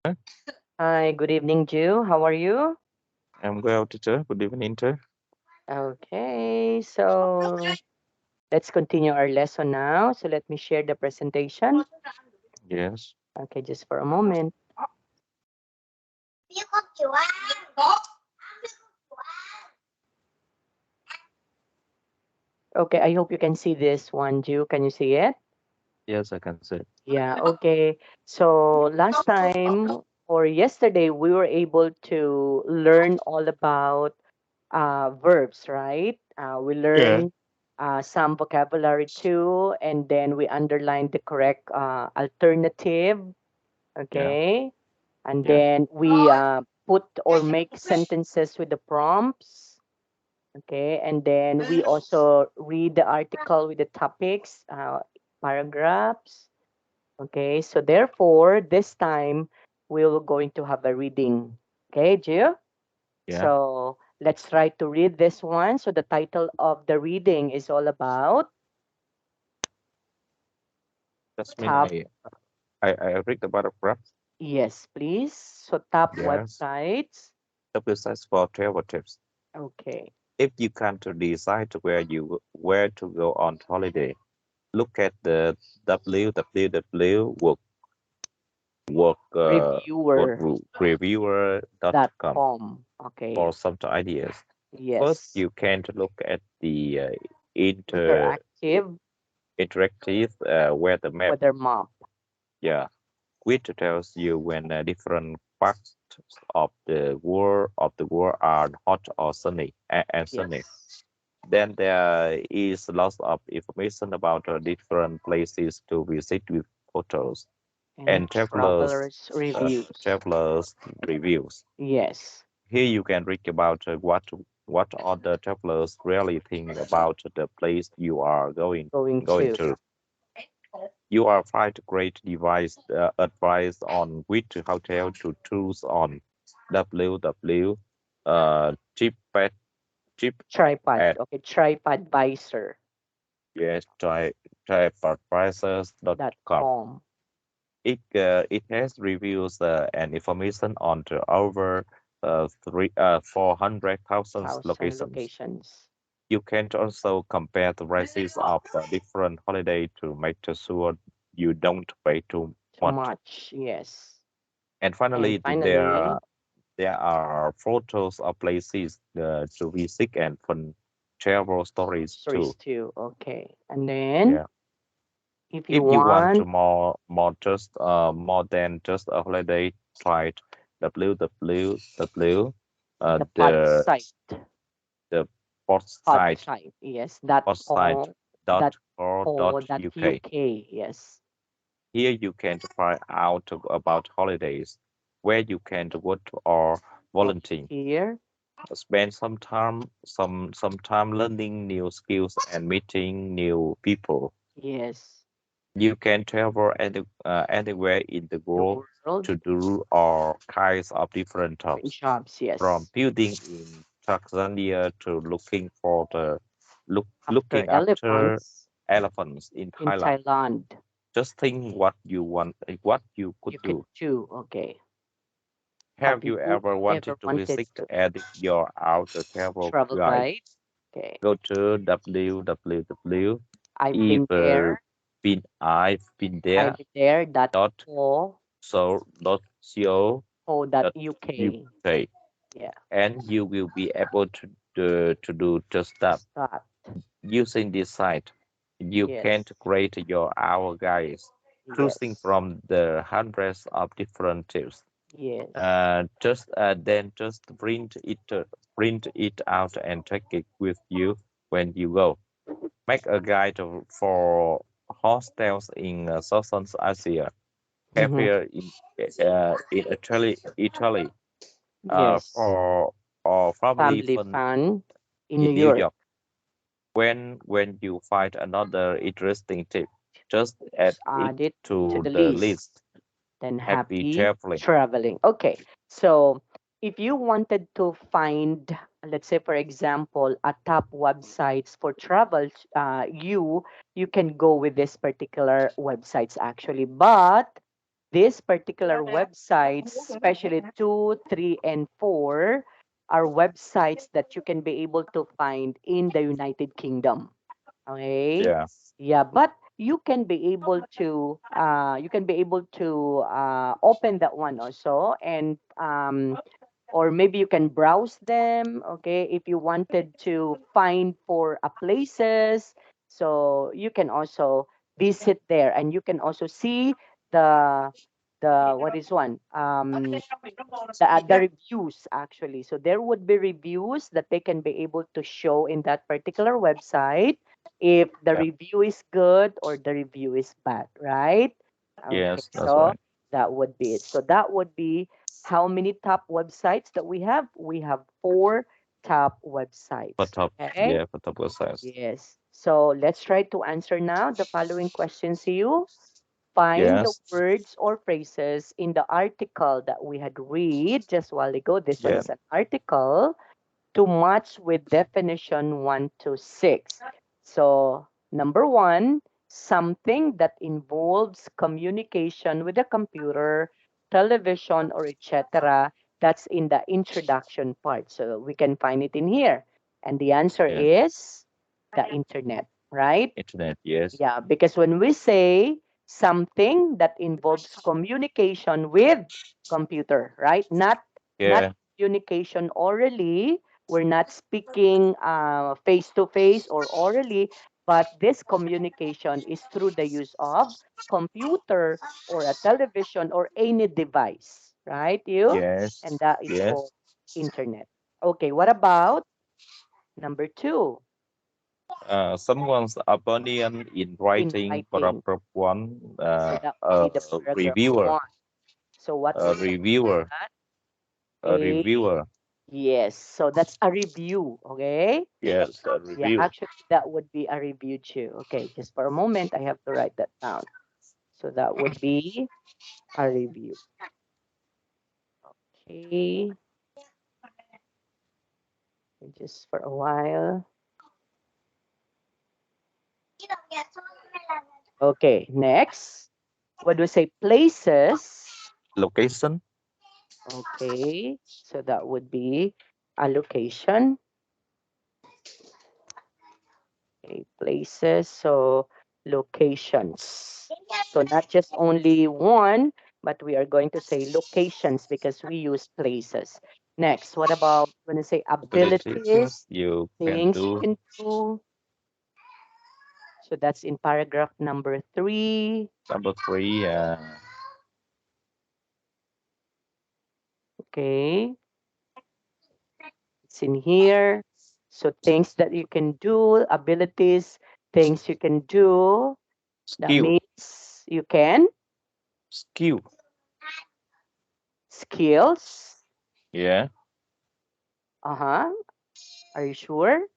Huh? Hi, good evening, Jew. How are you? I'm well, teacher. Good evening, teacher. Okay, so let's continue our lesson now. So let me share the presentation. Yes. Okay, just for a moment. Okay, I hope you can see this one, Jew. Can you see it? Yes, I can say. Yeah, okay. So last time or yesterday, we were able to learn all about verbs, right? We Yeah. learned some vocabulary too, and then we underlined the correct alternative. Yeah. Okay. And Yeah. then we put or make sentences with the prompts. Okay. And then we also read the article with the topics, paragraphs. Okay. So therefore, this time we're going to have a reading. Okay, Gio? Yeah. So let's try to read this one. So the title of the reading is all about That's mean top. I read about a graph. Yes, please. So top Yes. websites. Websites for travel tips. Okay. If you can't decide where to go on holiday, look at the www Reviewer dot workreviewer.com com. for Okay. some ideas. First, Yes. you can look at the inter Interactive interactive weather map. weather map. Yeah, which tells you when different parts of the world are hot or sunny and sunny. Yes. Then there is lots of information about different places to visit with photos And and travelers reviews. travelers reviews. Yes. Here you can read about what other travelers really think about the place you are Going going to. to. You are find great device advice on which hotel to choose on www cheap cheap Tripod. at Okay. Tripod visor yes dot tripadvisors.com. com. It has reviews and information on the over 400,000 Thousand locations. locations. You can also compare the prices of different holiday to make sure you don't pay too Too much. much. Yes. And And finally, finally, there are photos of places to visit and fun travel stories stories too. too. Okay. And then Yeah. if you If you want to want more than just a holiday, try www the pod the site, the port pod site site, yes, dot port site co dot dot co co dot dot uk. uk. Yes. Here you can find out about holidays, where you can work or volunteer. Volunteer. Spend some time learning new skills and meeting new people. Yes. You can travel anywhere in the The world world. to do all kinds of different Different jobs, jobs. from Yes. building in Tanzania to After looking after elephants elephants in in Thailand. Thailand, Just think what you could you could do. too. Okay. Have Have you you ever ever wanted to wanted visit to and your outer travel travel guide? guide? Okay. Go to www. I've been Either there. I've been I've there been there. Dot dot co co dot dot uk. uk, Yeah. and you will be able to do just that. Start. Using this site, you can Yes. create your hour guides, choosing Yes. from the hundreds of different tips. Yes. Just print it out and take it with you when you go. Make a guide for hostels in Southern Asia, Mm-hmm. cafe in Italy, Yes. for or family Family fun fun in New in New York. York. When you find another interesting tip, just add Just it add it to to the the list. list. Then Happy happy traveling. traveling. Okay. So if you wanted to find, let's say for example, a top websites for travel, you can go with this particular websites actually. But these particular websites, especially 2, 3, and 4, are websites that you can be able to find in the United Kingdom. Okay. Yeah. Yeah, but you can be able to open that one also, and or maybe you can browse them, okay, if you wanted to find for a places. So you can also visit there, and you can also see the what is one the reviews actually. So there would be reviews that they can be able to show in that particular website if the Yeah. review is good or the review is bad, right? Okay, Yes, that's so right. that would be it. So that would be how many top websites that we have? We have four top For websites. top, Okay. yeah, for top websites. Yes. So let's try to answer now the following questions to you. Find the Yes. words or phrases in the article that we had read just a while ago. This one Yeah. is an article to match with definition 1 to 6. So, number 1, something that involves communication with a computer, television, or etc. That's in the introduction part. So, we can find it in here. And the answer Yeah. is the internet, right? Internet. Yes. Yeah, because when we say something that involves communication with computer, right? Not Yeah. communication orally. We're not speaking face to face or orally, but this communication is through the use of computer or a television or any device, right? You and Yes. that is called Yes. internet. Okay, what about number 2? Someone's opinion in In writing, writing. paragraph one. So that would be the paragraph Reviewer. 1. So what A would you call reviewer. that? A A reviewer. yes. So that's a review. Okay. Yes. A Yeah, review. actually that would be a review too. Okay, just for a moment, I have to write that down. So that would be a review. Okay, just for a while. Okay, next. What do we say? Places. Location. Okay, so that would be a location. Okay, places. So locations. So not just only one, but we are going to say locations because we use places. Next, what about when you say Ability. Things abilities, you can things you do. can do? So that's in paragraph number 3. Number three. Okay, it's in here. So things that you can do, abilities, things you can do. That Skill. means you can. Skill. Skills. Yeah. Uh-huh. Are you sure?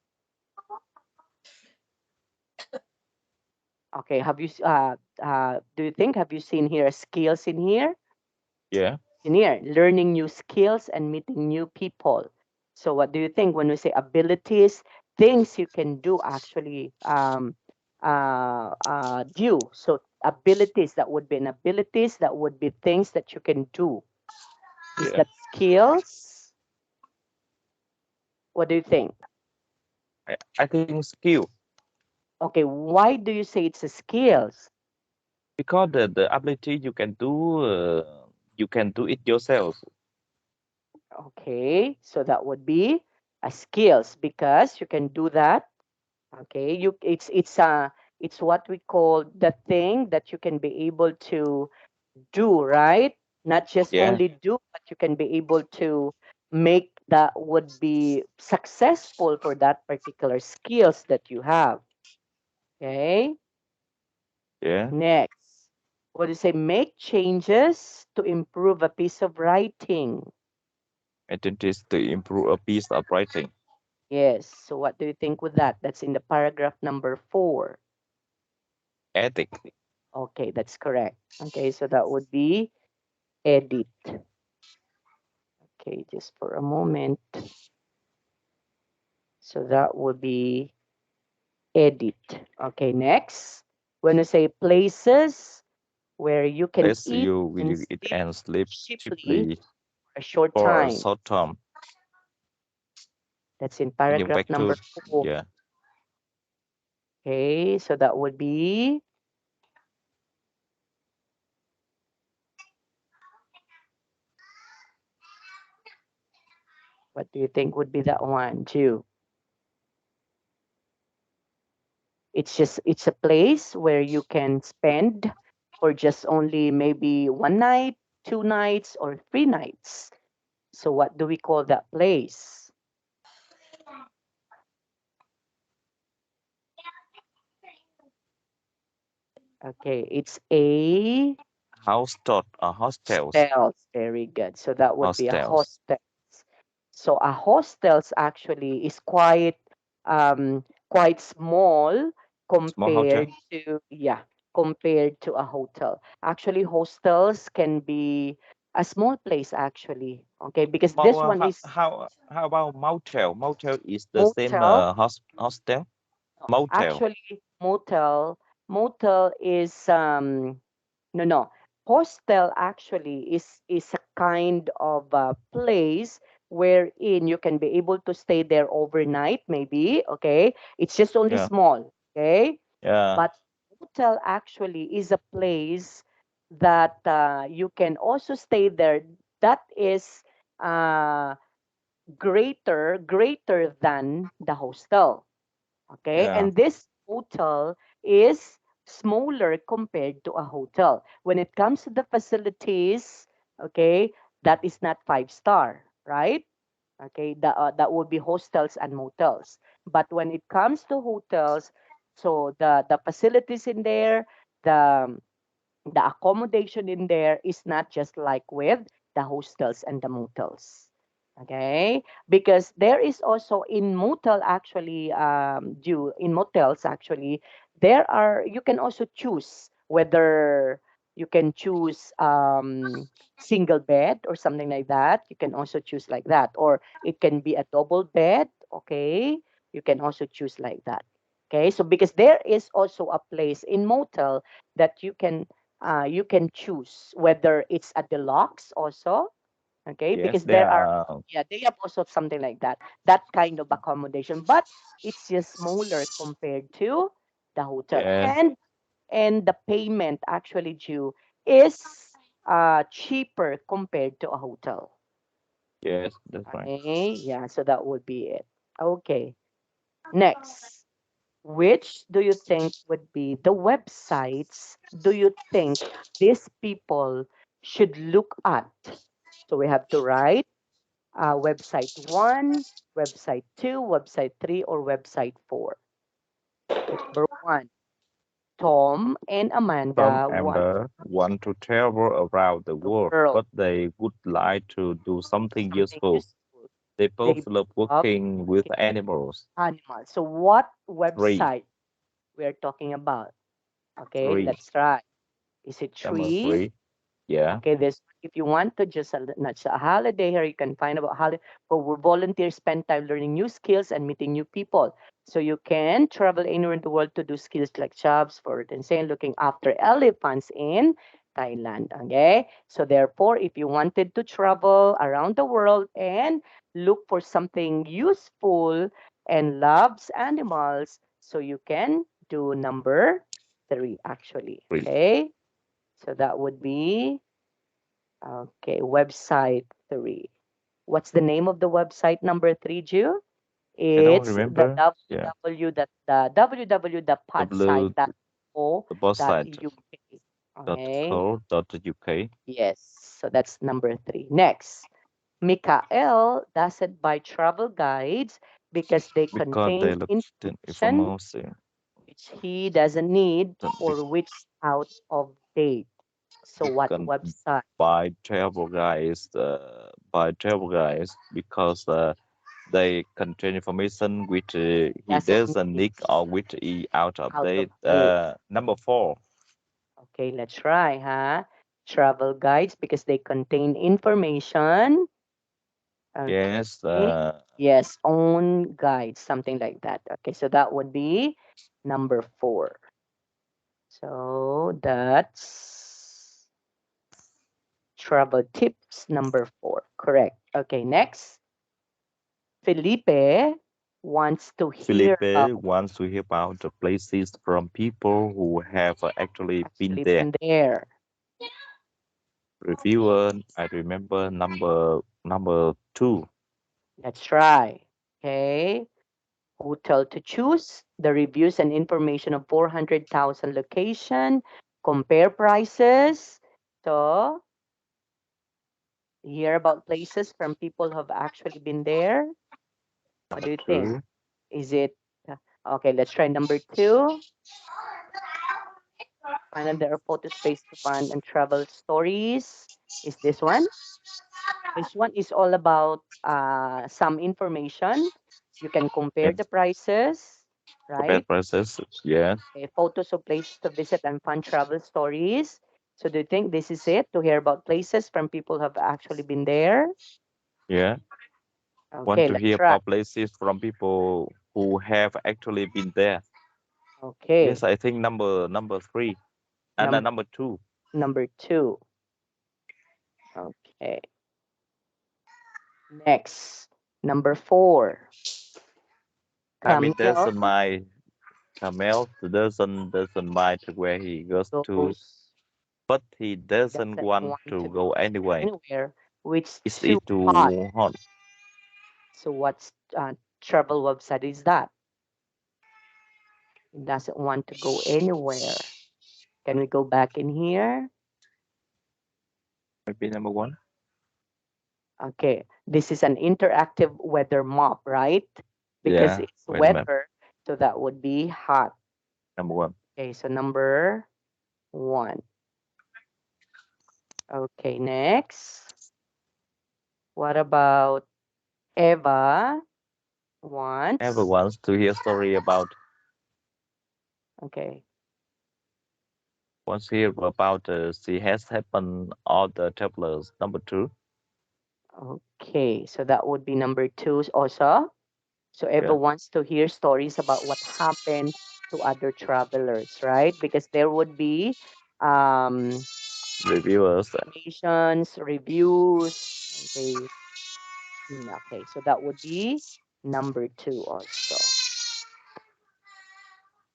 Okay, do you think, have you seen here skills in here? Yeah. In here, learning new skills and meeting new people. So what do you think when we say abilities, things you can do actually do. So abilities, that would be an abilities, that would be things that you can do. Is Yeah. that skills? What do you think? I think skill Okay, why do you say it's a skills? because the ability you can do it yourself. Okay, so that would be a skills because you can do that. Okay, you it's what we call the thing that you can be able to do, right? Not just Yeah. only do, but you can be able to make that would be successful for that particular skills that you have. Okay, Yeah. next. What do you say? Make changes to improve a piece of writing. Identities to improve a piece of writing. Yes. So what do you think with that? That's in the paragraph number 4. Ethic. Okay, that's correct. Okay, so that would be edit. Okay, just for a moment. So that would be edit. Okay, next. When we say places, where you can Let's eat you and will eat sleep and sleep cheaply cheaply for a short for a time. short term. That's in Can you paragraph back to number 4. yeah? Okay, so that would be, what do you think would be that one, Jew? It's a place where you can spend for just only maybe one night, 2 nights, or 3 nights. So what do we call that place? Okay, it's a Hostels. hostels. Very good. So that would be a Hostels. hostel. So a hostels actually is quite small Small hotel. compared to a hotel. Actually, hostels can be a small place actually. Okay, because this one is How about motel? Motel is the same motel. hostel. No, Motel. actually, motel is no. Hostel actually is a kind of a place wherein you can be able to stay there overnight, maybe. Okay, it's just only Yeah. small. Okay, Yeah. but hotel actually is a place that you can also stay there. That is uh, greater than the hostel. Okay, Yeah. and this hotel is smaller compared to a hotel. When it comes to the facilities, okay, that is not 5 star, right? Okay, that would be hostels and motels. But when it comes to hotels, so the facilities in there, the the accommodation in there is not just like with the hostels and the motels. Okay, because there is also in motel actually, due in motels actually, there are, you can also choose whether you can choose single bed or something like that. You can also choose like that, or it can be a double bed. Okay, you can also choose like that. Okay, so because there is also a place in motel that you can choose whether it's a deluxe also. Okay, Yes, because there there are, are. yeah, they have also something like that, that kind of accommodation, but it's just smaller compared to the hotel. Yeah. And the payment actually due is cheaper compared to a hotel. Yes, that's right. Okay, yeah, so that would be it. Okay, next, which do you think would be the websites do you think these people should look at? So we have to write website 1, website 2, website 3, or website 4. Okay, number 1, Tom and Some Amanda want Amber want to travel around the the world, world but they would like to do something something useful. useful. They They both love love working with working with animals. animals. So what Three. website we are talking about? Okay, Three. let's try. Is it Number tree? three. Yeah. Okay, this if you want to just not just a holiday here, you can find about holiday for volunteers spend time learning new skills and meeting new people. So you can travel anywhere in the world to do skills like jobs for insane looking after elephants in Thailand. Okay, so therefore, if you wanted to travel around the world and look for something useful and loves animals, so you can do number 3 actually. Three. Okay, so that would be okay, website 3. What's the name of the website number 3, Jew? I don't It's the remember. Yeah. W the boss site www.podsite.co.uk. dot Okay. co dot uk. Yes. So that's number 3. Next, Mikael doesn't buy travel guides because they Because they contain look the information information. which he doesn't need We or which is out of date. So we what can website? buy travel guys because they contain information which he Doesn't doesn't need need or which is out of out of date. date. Number four. Okay, let's try, huh? Travel guides because they contain information. Yes. Okay. Yes, own guides, something like that. Okay, so that would be number 4. So that's travel tips number 4. Correct. Okay, next. Felipe wants to hear Felipe about wants to hear about the places from people who have actually been actually there. been there. Reviewer, I remember number two. Let's try. Okay. Hotel to choose. The reviews and information of 400,000 location. Compare prices. So, hear about places from people who have actually been there. What Number do you think? two. Is it okay? Let's try number 2. Find another photo space to fun and travel stories. Is this one? This one is all about some information. You can compare And the prices, compare right? prices. Yeah, Okay, photos of places to visit and fun travel stories. So do you think this is it to hear about places from people who have actually been there? yeah. Want Okay, to let's hear try. about places from people who have actually been there. Yes, Okay, I think number three and number number two. number 2. Okay, next number 4. I mean, there's Camille my Camel doesn't mind where he goes to, goes but he doesn't doesn't want want to to go go anyway. anywhere, which is Is too it too hot. hot? So what's travel website is that? He doesn't want to go anywhere. Can we go back in here? Maybe number one. Okay, this is an interactive weather map, right? Because Yeah, it's wait a minute. weather, so that would be hot. Number one. Okay, so number 1. Okay, next. What about Eva Ever wants? wants to hear story about Okay, wants to hear about she has happened all the travelers. Number two. okay, so that would be number 2 also. So Eva Yeah, wants to hear stories about what happened to other travelers, right? Because there would be um, reviewers. informations, reviews. Okay, okay. So that would be number 2 also.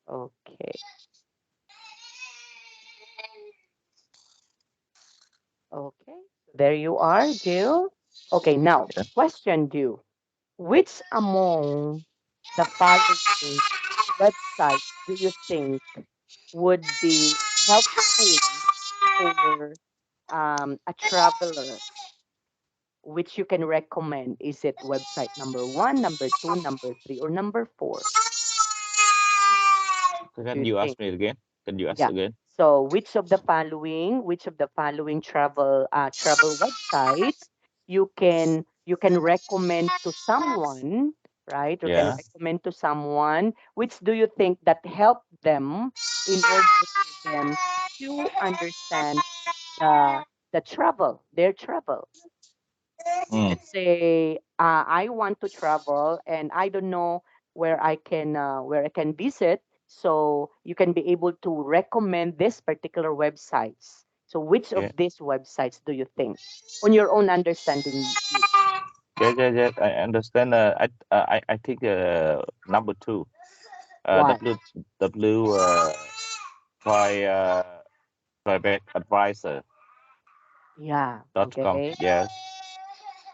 Okay, okay. There you are, Jill. Okay, now Yeah. question you. Which among the following websites do you think would be helpful for a traveler, which you can recommend? Is it website number 1, number 2, number 3, or number 4? Do Can you you think? ask me again? Can you ask Yeah. again? So which of the following travel websites you can recommend to someone, right? You can Yeah. recommend to someone which do you think that help them in order for them to understand the their travel. Mm. Let's say I want to travel and I don't know where I can visit. So you can be able to recommend this particular websites. So which Yeah. of these websites do you think, on your own understanding, you? Yeah, yeah, yeah. I understand. I think number two. Why? W try private advisor Yeah. dot com. Okay. Yes,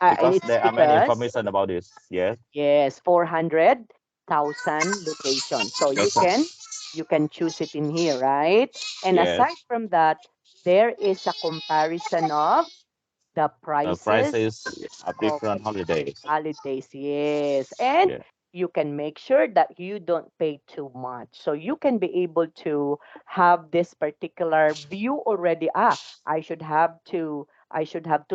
And because it's there are many because information about this. Yes. yes, 400,000 locations. So you That's all. can choose it in here, right? And Yes. aside from that, there is a comparison of the prices Prices of of different holidays. holidays. Yes. And Yeah. you can make sure that you don't pay too much. So you can be able to have this particular view already. I should have to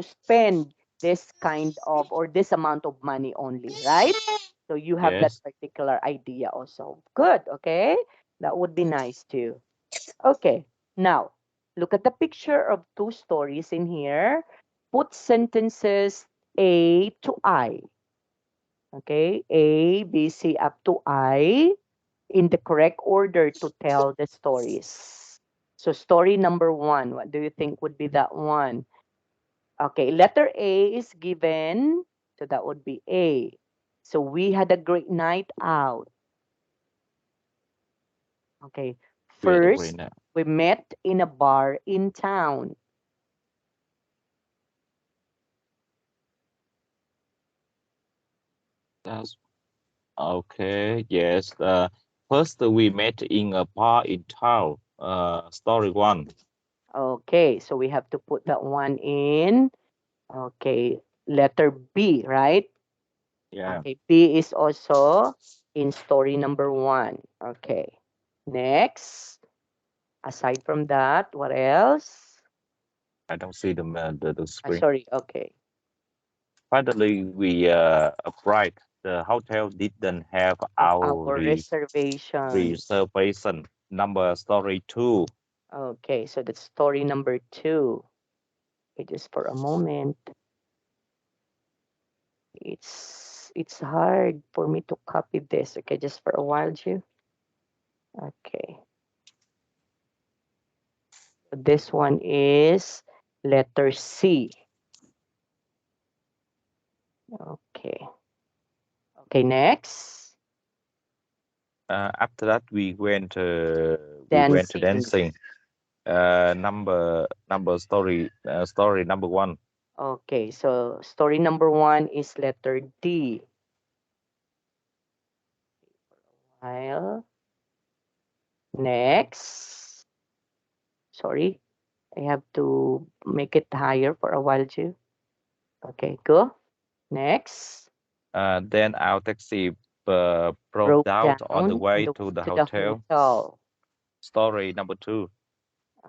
spend this kind of or this amount of money only, right? So you have that Yes. particular idea also. Good, okay? That would be nice too. Okay. Now, look at the picture of two stories in here. Put sentences A to I. Okay? A, B, C up to I in the correct order to tell the stories. So story number 1, what do you think would be that one? Okay, letter A is given, so that would be A. So we had a great night out. Okay, We had a great first night. we met in a bar in town. That's okay. Yes. First we met in a bar in town. Story one. Okay, so we have to put that one in. Okay, letter B, right? Yeah. Okay, B is also in story number one. Okay, next. Aside from that, what else? I don't see the screen. Sorry, okay. Finally, we arrived. The hotel didn't have Of our our reservation. reservation number. Story two. Okay, so that's story number two. Okay, just for a moment. It's hard for me to copy this. Okay, just for a while, Ju. Okay. This one is letter C. Okay. Okay, next. After that, we went to Dancing. dancing. Number story number one. Okay, so story number one is letter D. While next. Sorry, I have to make it higher for a while, Ju. Okay, go. Next. Then our taxi broke Broke down down on the on way the to way the to the hotel. hotel. Story number two.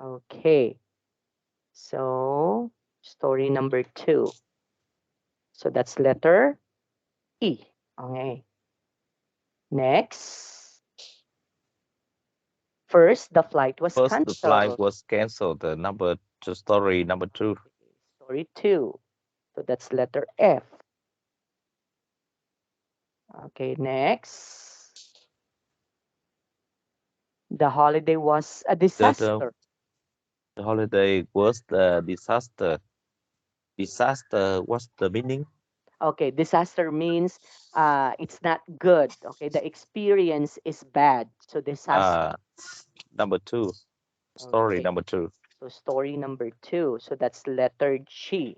Okay, so story number two. So that's letter E. Okay. Next. First, the flight was First, the flight canceled. was canceled. The number two story number two. Okay. Story two. So that's letter F. Okay, next. The holiday was a The the, disaster. the holiday was the disaster. Disaster. What's the meaning? Okay, disaster means it's not good. Okay, the experience is bad. So disaster. Uh, Number two. Story Okay, number two. so story number two. So that's letter G.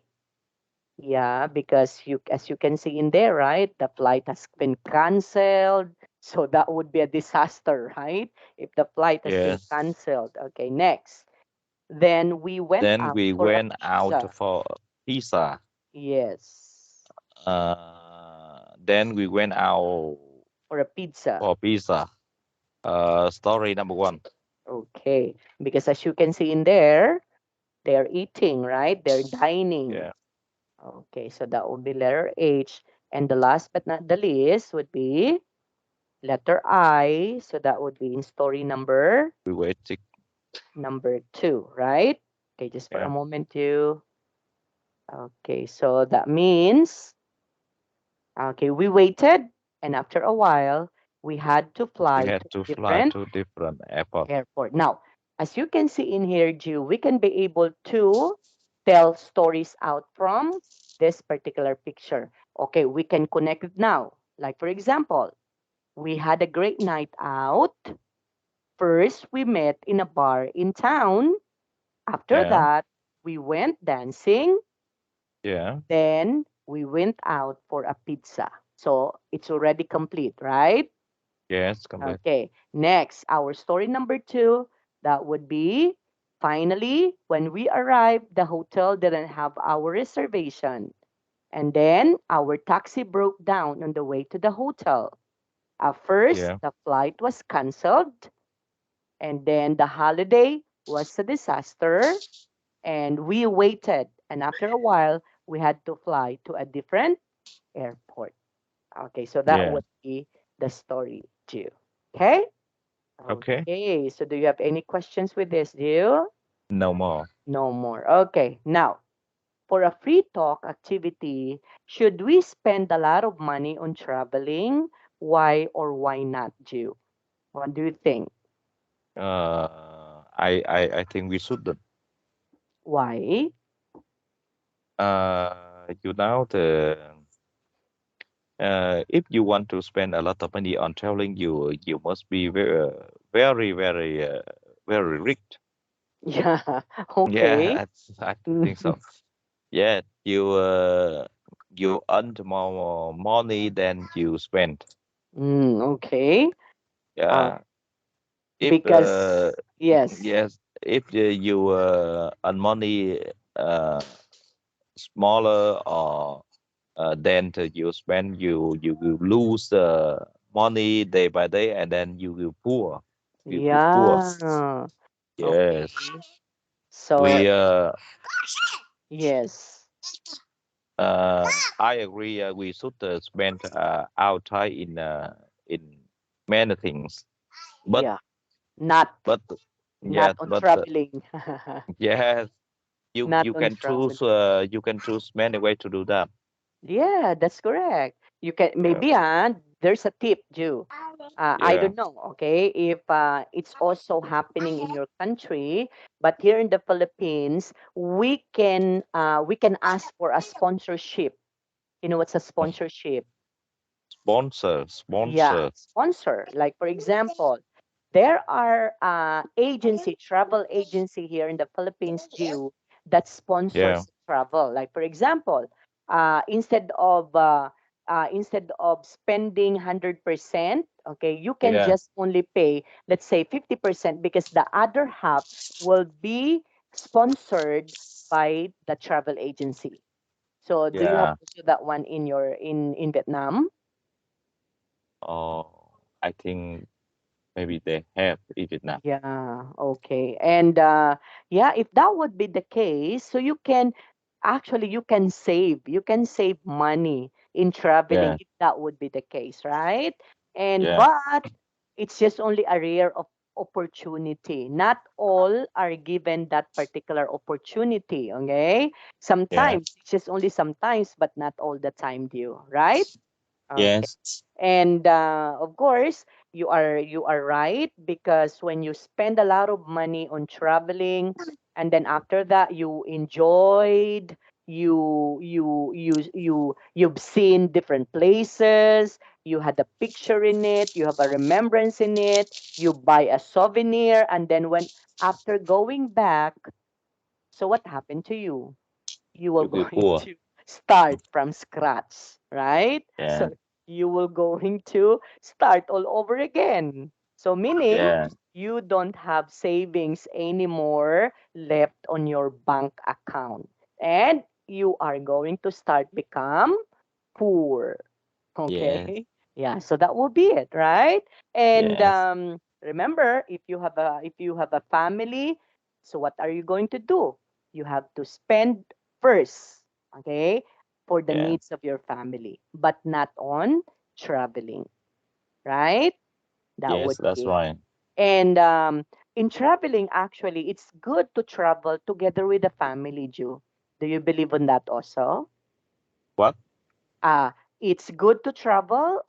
Yeah, because you, as you can see in there, right, the flight has been canceled. So that would be a disaster, right? If the flight has been Yes. canceled. Okay, next. Then we went Then out we for a went out pizza. for pizza. Yes, Then we went out for a pizza. for pizza. Story number one. Okay, because as you can see in there, they're eating, right? They're dining. Yeah. Okay, so that would be letter H. And the last but not the least would be letter I. So that would be in story We waited. number two, right? Okay, just for a Yeah. moment, you. Okay, so that means, okay, we waited, and after a while, we had to We fly had to to a fly different to different airport. airport. Now, as you can see in here, Jew, we can be able to tell stories out from this particular picture. Okay, we can connect it now. Like, for example, we had a great night out. First, we met in a bar in town. After Yeah. that, we went dancing. Yeah. Then, we went out for a pizza. So, it's already complete, right? Yes. Complete. Okay, next, our story number two, that would be finally, when we arrived, the hotel didn't have our reservation. And then our taxi broke down on the way to the hotel. At first, Yeah. the flight was canceled, and then the holiday was a disaster, and we waited. And after a while, we had to fly to a different airport. Okay, so that Yeah. would be the story two. Okay? Okay. Okay, so do you have any questions with this? Do you? No more. No more. Okay, now for a free talk activity, should we spend a lot of money on traveling? Why or why not, Jew? What do you think? I think we shouldn't. Why? You know if you want to spend a lot of money on traveling, you must be very rich. Yeah. Yeah, Okay. I think so. Yeah, you earn more money than you spend. Okay. Uh, Yeah, if because yes. yes, if you earn money uh, smaller or then you spend, you will lose money day by day, and then you will poor. You will be poor. Yeah. Yes, Okay. So we yes. uh, I agree. We should spend our time in many things, but Yeah. Not but not yes, on but traveling. yes, you Not you on can travel. choose many way to do that. Yeah, that's correct. You can Yeah, maybe there's a tip, Jew. I yeah, don't know, okay, if it's also happening in your country, but here in the Philippines, we can ask for a sponsorship. You know what's a sponsorship? sponsor, Yeah, sponsor. sponsor. Like for example, there are travel agency here in the Philippines, Jew, that Yeah, sponsors travel. Like for example, instead of spending 100%, okay, you can yeah, just only pay, let's say 50% because the other half will be sponsored by the travel agency. So do you have yeah. also that one in your in Vietnam? Oh, I think maybe they have even now. Yeah, okay. And yeah, if that would be the case, so you can save. You can save money in traveling Yeah, if that would be the case, right? And yeah, but it's just only a rare of opportunity. Not all are given that particular opportunity, okay? yeah. Sometimes, it's just only sometimes, but not all the time, due, right? Okay. Yes, And of course, you are right because when you spend a lot of money on traveling, and then after that you enjoyed, you've seen different places, you had a picture in it, you have a remembrance in it, you buy a souvenir, and then when after going back, so what happened to you? You are you will going poor. to start from scratch, right? Yeah, So you will going to start all over again. So meaning yeah, you don't have savings anymore left on your bank account. And you are going to start become poor. yes, Okay. Yeah, so that will be it, right? And yes, remember, if you have a family, so what are you going to do? You have to spend first, okay, for the yeah, needs of your family, but not on traveling, right? That yes. would That's be it. right. And in traveling, actually, it's good to travel together with the family, Jew. Do you believe in that also? What? uh, it's good to travel.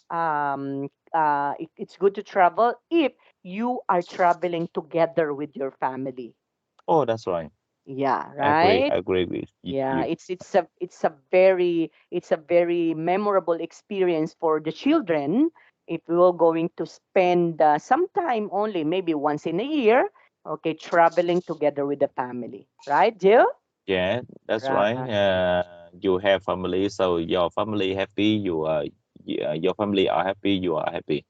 It's good to travel if you are traveling together with your family. Oh, that's right. Yeah, I agree. right. I agree with Yeah, you. it's a very memorable experience for the children if we are going to spend some time only, maybe once in a year, okay, traveling together with the family. Right, Jill? Yeah, that's right. Right. You have family, so your family happy. Your family are happy. You are happy.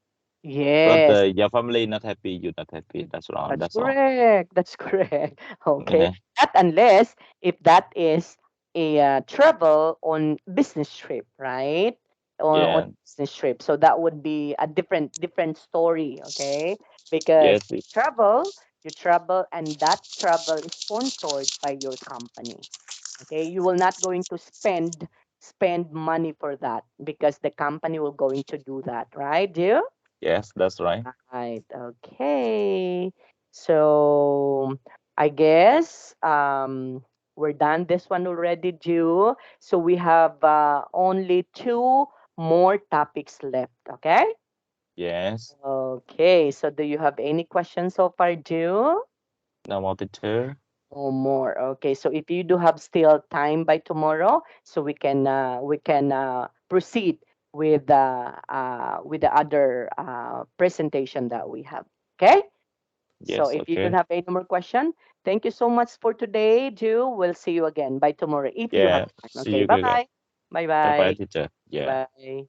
But Yes. your family not happy. You're not happy. That's wrong. That's That's all. correct. That's correct. Okay. Yeah, Not unless if that is a travel on business trip, right? On yeah, business trip. So that would be a different story, okay? Because yes, you travel, and that travel is sponsored by your company. Okay? You will not going to spend money for that because the company will going to do that, right? Do you? yes. That's right. Right. Okay. So I guess we're done this one already, Jew. So we have only two more topics left. Okay. Yes. Okay. So do you have any questions so far, Jew? No more teacher. No more. Okay, so if you do have still time by tomorrow, so we can proceed with the other presentation that we have. Okay. So Yes, if you don't okay. have any more question, thank you so much for today, Jew. We'll see you again by tomorrow if you have Yeah, time. see Okay. you Bye again. bye. Bye Bye bye, bye. teacher. Yeah. Bye.